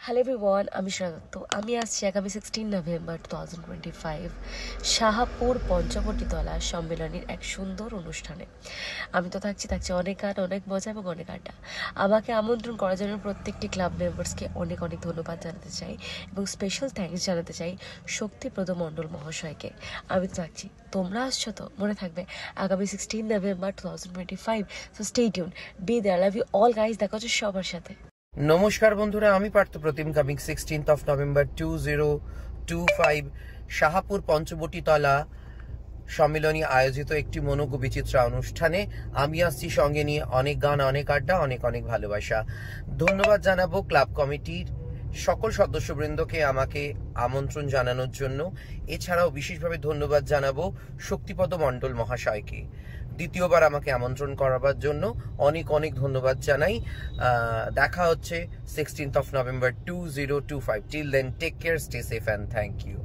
Hello everyone, আমি শ্রাবন্ত। আমি আসছি আগামী 16 নভেম্বর 2025 শাহাপুর পঞ্চবটিতলা সম্মেলনের এক সুন্দর অনুষ্ঠানে। আমি তো থাকছি অনেক গান, অনেক মজা এবং অনেক আড্ডা। আমাকে আমন্ত্রণ করার জন্য প্রত্যেকটি ক্লাব মেম্বার্সকে অনেক অনেক ধন্যবাদ জানাতে চাই এবং স্পেশাল থ্যাঙ্কস জানাতে চাই শক্তিপ্রদ মণ্ডল মহাশয়কে। আমি তো থাকছি, তোমরা আসছো তো? মনে থাকবে আগামী 16 November 2025। So stay tune, be there. Love you all guys. দেখা হচ্ছে সবার সাথে। নমস্কার বন্ধুরা, আমি Partha Pratim. Coming 16th of November 2025 Shahapur Panchabatitala সম্মিলনী আয়োজিত একটি মনোজ্ঞ বিচিত্রা অনুষ্ঠানে আমি আসছি সঙ্গে নিয়ে অনেক গান, অনেক আড্ডা, অনেক অনেক ভালোবাসা। ধন্যবাদ জানাবো ক্লাব কমিটির সকল সদস্যবৃন্দকে আমাকে আমন্ত্রণ জানানোর জন্য। এছাড়াও বিশেষভাবে ধন্যবাদ জানাবো শক্তিপদ মণ্ডল মহাশয়কে দ্বিতীয়বার আমাকে আমন্ত্রণ করাবার জন্য। অনেক অনেক ধন্যবাদ জানাই। দেখা হচ্ছে 16th of November 2025. Till then, take care, stay safe and thank you.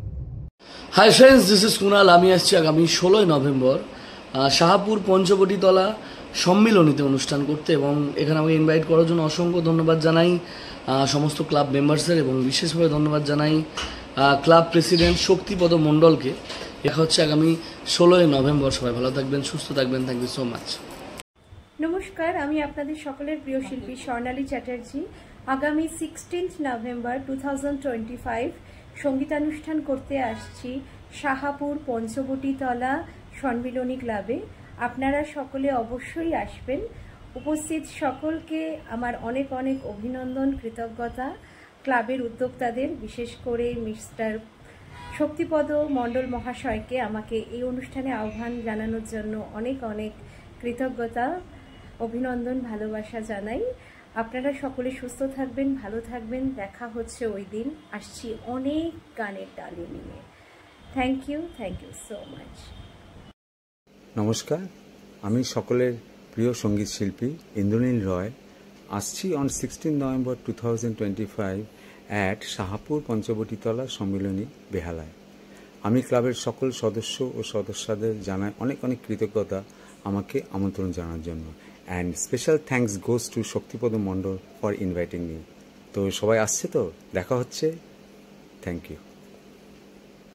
Hi friends, this is Kunal. আমি আসছি আগামী 16 নভেম্বর শাহাপুর পঞ্চবটিতলা সম্মিলনীতে অনুষ্ঠান করতে, এবং এখানে আমাকে ইনভাইট করার জন্য অসংখ্য ধন্যবাদ জানাই সমস্ত ক্লাব মেম্বার্সদের, এবং বিশেষভাবে ধন্যবাদ জানাই ক্লাব প্রেসিডেন্ট শক্তিপদ মণ্ডলকে। দেখা হচ্ছে আগামী 16 নভেম্বর। সবাই ভালো থাকবেন, সুস্থ থাকবেন। Thank you so much. নমস্কার, আমি আপনাদের সকলের প্রিয় শিল্পী স্বর্ণালী চ্যাটার্জি। আগামী 16 নভেম্বর 2025 সঙ্গীতানুষ্ঠান করতে আসছি শাহাপুর পঞ্চবটিতলা সম্মিলনী ক্লাবে। আপনারা সকলে অবশ্যই আসবেন। উপস্থিত সকলকে আমার অনেক অনেক অভিনন্দন, কৃতজ্ঞতা। ক্লাবের উদ্যোক্তাদের, বিশেষ করে মিস্টার শক্তিপদ মণ্ডল মহাশয়কে আমাকে এই অনুষ্ঠানে আহ্বান জানানোর জন্য অনেক অনেক কৃতজ্ঞতা, অভিনন্দন, ভালোবাসা জানাই। আপনারা সকলে সুস্থ থাকবেন, ভালো থাকবেন। দেখা হচ্ছে ওই দিন। আসছি অনেক গানের ডালি নিয়ে। Thank you so much. নমস্কার, আমি সকলের প্রিয় সঙ্গীত শিল্পী ইন্দ্রনীল রয়। আসছি on 16 November 2025 at Shahapur Panchabatitala সম্মিলনী বেহালায়। আমি ক্লাবের সকল সদস্য ও সদস্যদের জানাই অনেক অনেক কৃতজ্ঞতা আমাকে আমন্ত্রণ জানার জন্য। And special thanks goes to Shaktipada Mondal for inviting me. তো সবাই আসছে তো? দেখা হচ্ছে। Thank you.